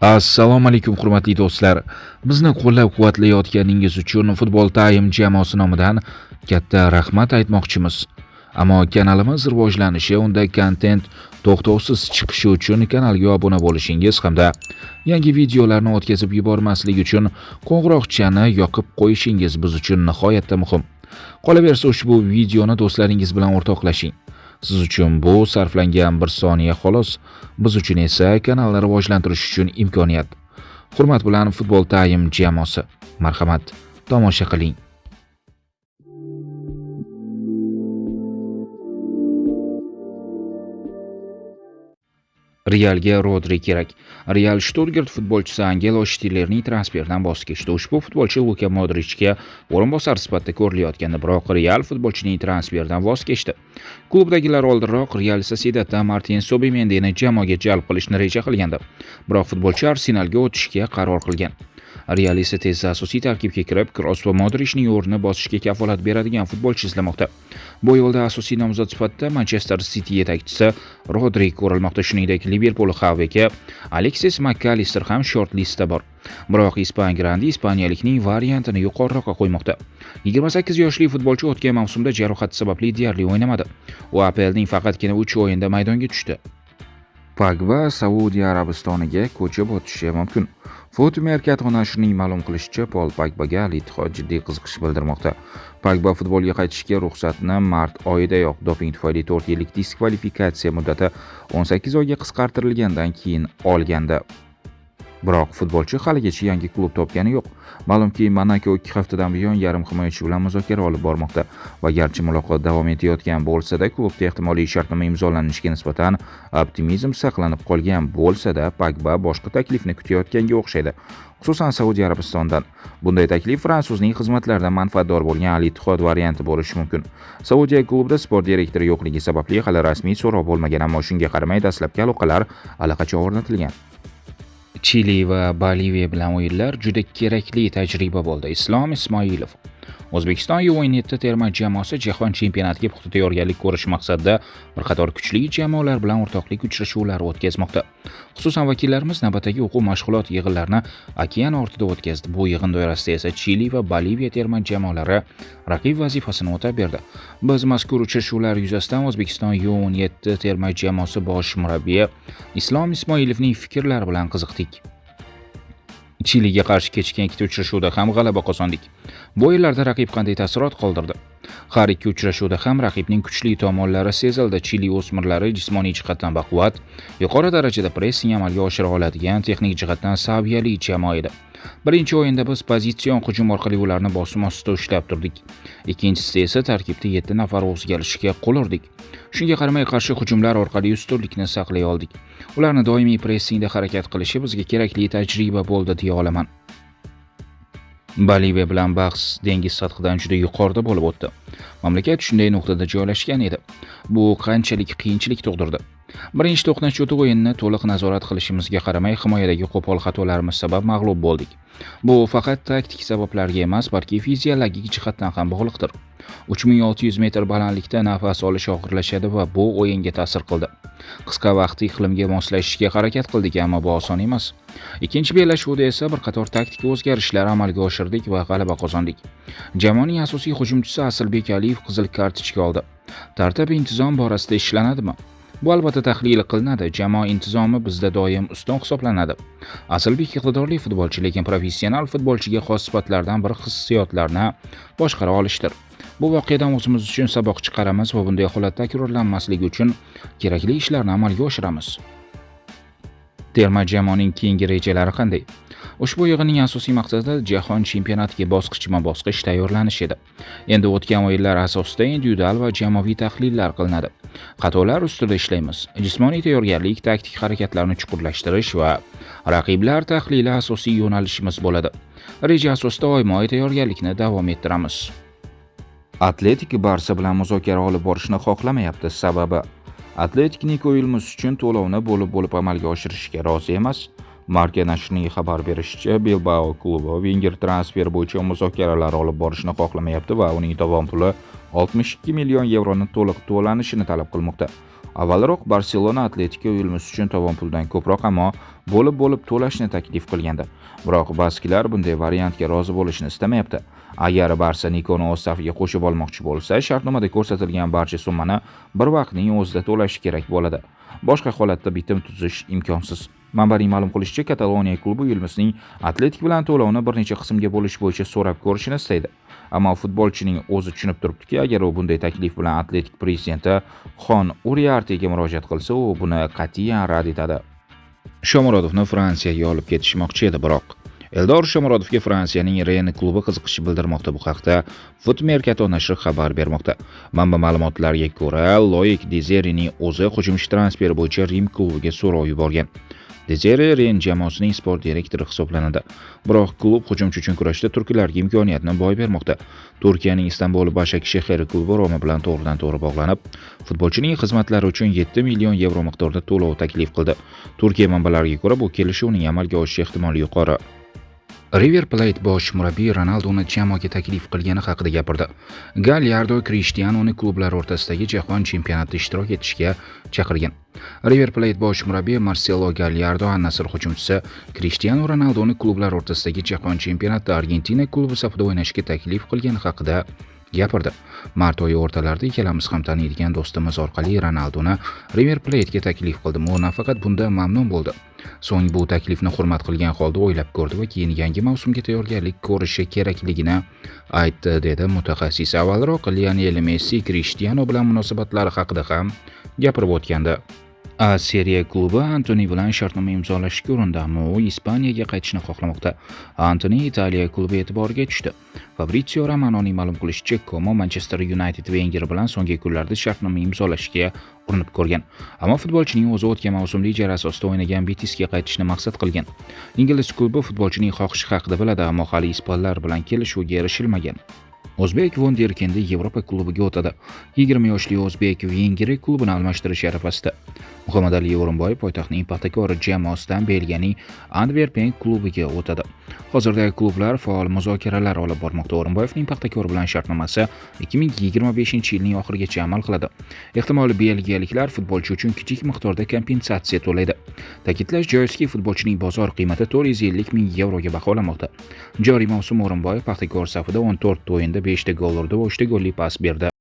Assalomu alaykum hurmatli do'stlar. Bizni qo'llab-quvvatlayotganingiz uchun Football Time jamoasi nomidan katta rahmat aytmoqchimiz. Ammo kanalimiz rivojlanishi, unda kontent to'xtovsiz chiqishi uchun kanalga obuna bo'lishingiz hamda yangi videolarni o'tkazib yubormaslik uchun qo'ng'iroqchani yoqib qo'yishingiz biz uchun nihoyatda muhim. Qolaversa, ushbu videoni do'stlaringiz bilan o'rtoqlashing. Siz uchun bu sarflangan bir soniya xolos, biz uchun esa kanalni rivojlantirish uchun imkoniyat. Hurmat bilan Football Time jamoasi. Marhamat, tomosha qiling. Realga Rodri kerak. Real Stuttgart futbolchisi Angelo Shtillerning transferidan voz kechdi. Ushbu futbolchi Luka Modrichga o'rinbosar sifatida ko'rilayotgandi, biroq Real futbolchining transferidan voz kechdi. Klubdagilar oldinroq Real Sociedadda Martin Zubimendini jamoaga jalb qilishni reja qilgandi, biroq futbolchi Arsenalga o'tishga qaror qilgan. Real esa tezda asosiy tarkibga kirib, Kroos va Modrichning o'rnini bosishga kafolat beradigan futbolchi izlamoqda. Bu yo'lda asosiy nomzod sifatida Manchester City yetakchisi Rodri ko'rilmoqda, shuningdek Liverpool halbeki Alexis McAllister ham short listda bor. Biroq Ispan grandi ispaniyalikning variantini yuqoriroqqa qo'ymoqda. 28 yoshli futbolchi o'tgan mavsumda jarohat sababli deyarli o'ynamadi. U APLning faqatgina 3 o'yinda maydonga tushdi. Pogba Saudiya Arabistoniga ko'chib o'tishi mumkin. Fotomerkato nashrining ma'lum qilishicha, Paul Pogbaga Al-Ittihod jiddiy qiziqish bildirmoqda. Pogba futbolga qaytishga ruxsatni mart oyidayoq doping tufayli 4 yillik diskvalifikatsiya muddati 18 oyga qisqartirilgandan keyin olgandi. Biroq futbolchi haligacha yangi klub topgani yo'q. Ma'lumki, Monaco 2 haftadan buyon yarim himoyachi bilan muzokara olib bormoqda va garchi muloqot davom etayotgan bo'lsa-da, klubda ehtimoliy shartnoma imzolanishiga nisbatan optimizm saqlanib qolgan bo'lsa-da, Pogba boshqa taklifni kutayotganga o'xshaydi. Xususan Saudiya Arabistondan. Bunday taklif fransuzning xizmatlaridan manfaatdor bo'lgan Al-Ittihod varianti bo'lishi mumkin. Saudiya klubida sport direktori yo'qligi sababli hali rasmiy so'rov bo'lmagan, ammo shunga qaramay dastlabki aloqalar allaqachon o'rnatilgan. Chili va Boliviya bilan o'yinlar juda kerakli tajriba bo'ldi. Islom Ismoilov. O'zbekiston U17 terma jamoasi jahon chempionatiga puxta tayyorgarlik ko'rish maqsadida bir qator kuchli jamoalar bilan o'rtoqlik uchrashuvlari o'tkazmoqda. Xususan vakillarimiz navbatdagi o'quv mashg'ulot yig'inlarini okean ortida o'tkazdi. Bu yig'in doirasida esa Chili va Boliviya terma jamoalari raqib vazifasini o'tab berdi. Biz mazkur uchrashuvlar yuzasidan O'zbekiston U17 terma jamoasi bosh murabbiyi Islom Ismoilovning fikrlari bilan qiziqdik. Chiliga qarshi kechgan ikkita uchrashuvda ham g'alaba qozondik. Bu o'yinlarda raqib qanday taassurot qoldirdi? Har ikki uchrashuvda ham raqibning kuchli tomonlari sezildi. Chili o'smirlari jismoniy jihatdan baquvvat, yuqori darajada pressing amalga oshira oladigan, texnik jihatdan saviyali jamoa edi. Birinchi o'yinda biz pozitsion hujum orqali ularni bosim ostida ushlab turdik. Ikkinchisida esa tarkibda 7 nafar o'zgarishga qo'l urdik. Shunga qaramay qarshi hujumlar orqali ustunlikni saqlay oldik. Ularni doimiy pressingda harakat qilishi bizga kerakli tajriba bo'ldi deya olaman. Boliviya bilan bahs dengiz sathidan juda yuqorida bo'lib o'tdi. Mamlakat shunday nuqtada joylashgan edi. Bu qanchalik qiyinchilik tug'dirdi. Birinchi to'qnashuvda o'yinni to'liq nazorat qilishimizga qaramay himoyadagi qo'pol xatolarimiz sabab mag'lub bo'ldik. Bu faqat taktik sabablarga emas, balki fiziologik jihatdan ham bog'liqdir. 3600 metr balandlikda nafas olish og'irlashadi va bu o'yinga ta'sir qildi. Qisqa vaqt iqlimga moslashishga harakat qildik, ammo bu oson emas. Ikkinchi bellashuvda esa bir qator taktik o'zgarishlar amalga oshirdik va g'alaba qozondik. Jamoaning asosiy hujumchisi Asilbek Aliyev qizil kartochka oldi. Tartib intizom borasida ishlanadimi? Bu albatta tahlil qilinadi. Jamoa intizomi bizda doim ustun hisoblanadi. Asilbek iqtidorli futbolchi, lekin professional futbolchiga xos sifatlardan biri hissiyotlarni boshqara olishdir. Bu voqeadan o'zimiz uchun saboq chiqaramiz va bunday holat takrorlanmasligi uchun kerakli ishlarni amalga oshiramiz. Terma jamoaning keyingi rejalari qanday? Ushbu yig'inning asosiy maqsadi jahon chempionatiga bosqichma-bosqich tayyorlanish edi. Endi o'tgan o'yinlar asosida individual va jamoaviy tahlillar qilinadi. Xatolar ustida ishlaymiz. Jismoniy tayyorgarlik, taktik harakatlarni chuqurlashtirish va raqiblar tahlili asosiy yo'nalishimiz bo'ladi. Reja asosida oyma-oy tayyorgarlikni davom ettiramiz. Atletik Barsa bilan muzokara olib borishni xohlamayapti. Sababi Atletik Nikoilmus uchun to'lovni bo'lib amalga oshirishga rozi emas. Marca nashrining xabar berishicha, Bilbao klubi Wenger transfer bo'yicha muzokaralar olib borishni xohlamayapti va uning tovon puli 62 million yevroni to'liq to'lanishini talab qilmoqda. Avvalroq Barselona Atletiko Vilnius uchun tovon puldan ko'proq, ammo bo'lib to'lashni taklif qilgandi. Biroq basklar bunday variantga rozi bo'lishni istamayapti. Agar Barsa Nikoni o'z safiga qo'shib olmoqchi bo'lsa, shartnomada ko'rsatilgan barcha summani bir vaqtning o'zida to'lashi kerak bo'ladi. Boshqa holatda bitim tuzish imkonsiz. Manbaning ma'lum qilishicha, Kataloniya klubi Vilniusning Atletik bilan to'lovni bir necha qismga bo'lish bo'yicha so'rab ko'rishni istaydi. Ammo futbolchining o'zi tushunib turibdiki, agar u bunday taklif bilan Atletik prezidenti Xon Uriartega murojaat qilsa, u buni qat'iyan rad etadi. Shomurodovni Fransiyaga olib ketishmoqchi edi, biroq Eldor Shomurodovga Fransiyaning Rennes klubi qiziqish bildirmoqda. Bu haqda Foot Mercato nashri xabar bermoqda. Manba ma'lumotlariga ko'ra, Loic Dezerining o'zi hujumchi transferi bo'yicha Rim klubiga so'rov yuborgan. Dezeri Rennes jamoasining sport direktori hisoblanadi. Biroq klub hujumchi uchun kurashda turklarga imkoniyatni boy bermoqda. Turkiyaning Istanbul Başakşehir klubi Roma bilan to'g'ridan-to'g'ri bog'lanib, futbolchining xizmatlari uchun 7 million yevro miqdorida to'lov taklif qildi. Turkiya manbalariga ko'ra, bu kelishuvning amalga oshishi ehtimoli yuqori. River Plate bosh murabbiy Ronaldoni jamoaga taklif qilgani haqida gapirdi. Gallardo Krishtianuni klublar o'rtasidagi jahon chempionatida ishtirok etishga chaqirgan. River Plate bosh murabbiy Marcelo Gallardo Al-Nassr hujumchisi Krishtianu Ronaldoni klublar o'rtasidagi jahon chempionatida Argentina klubi safida o'ynashga taklif qilgani haqida gapirdi. Mart oyi o'rtalarida ikkalamiz ham taniydigan do'stimiz orqali Ronaldoni River Plate'ga taklif qildim. U nafaqat bundan mamnun bo'ldi. So'ng bu taklifni hurmat qilgan holda o'ylab ko'rdi va keyin yangi mavsumga tayyorgarlik ko'rishi kerakligini aytdi, dedi mutaxassis. Avvalroq Lionel Messi Krishtianu bilan munosabatlari haqida ham gapirib o'tgandi. A Seriya klubi Antoni bilan shartnoma imzolashga urindi, ammo u Ispaniyaga qaytishni xohlamoqda. Antoni Italiya klubi e'tiboriga tushdi. Fabrizio Romanoning ma'lum qilishicha, Como Manchester United Wenger bilan so'nggi kunlarda shartnoma imzolashga urinib ko'rgan. Ammo futbolchining o'zi o'tgan mavsumda ijara asosida o'ynagan Betisga qaytishni maqsad qilgan. Ingliz klubi futbolchining xohishi haqida biladi, ammo hali ispanlar bilan kelishuvga erishilmagan. O'zbek Wunderkind Yevropa klubiga o'tadi. 20 yoshli o'zbek Vengriya klubini almashtirish arafasida. Muhammadali O'rinboyev poytaxtning paxtakori jamoasidan Belgiyaning Antwerpen klubiga o'tadi. Hozirda klublar faol muzokaralar olib bormoqda. O'rinboyevning paxtakor bilan shartnomasi 2025-yilning oxirigacha amal qiladi. Ehtimol belgiyaliklar futbolchi uchun kichik miqdorda kompensatsiya to'laydi. Ta'kidlash joizki, futbolchining bozor qiymati 450 ming yevroga baholanmoqda. Joriy mavsum O'rinboyev paxtakor safida 14 o'yinda 5 ta gol urdi va 3 ta golli pas berdi.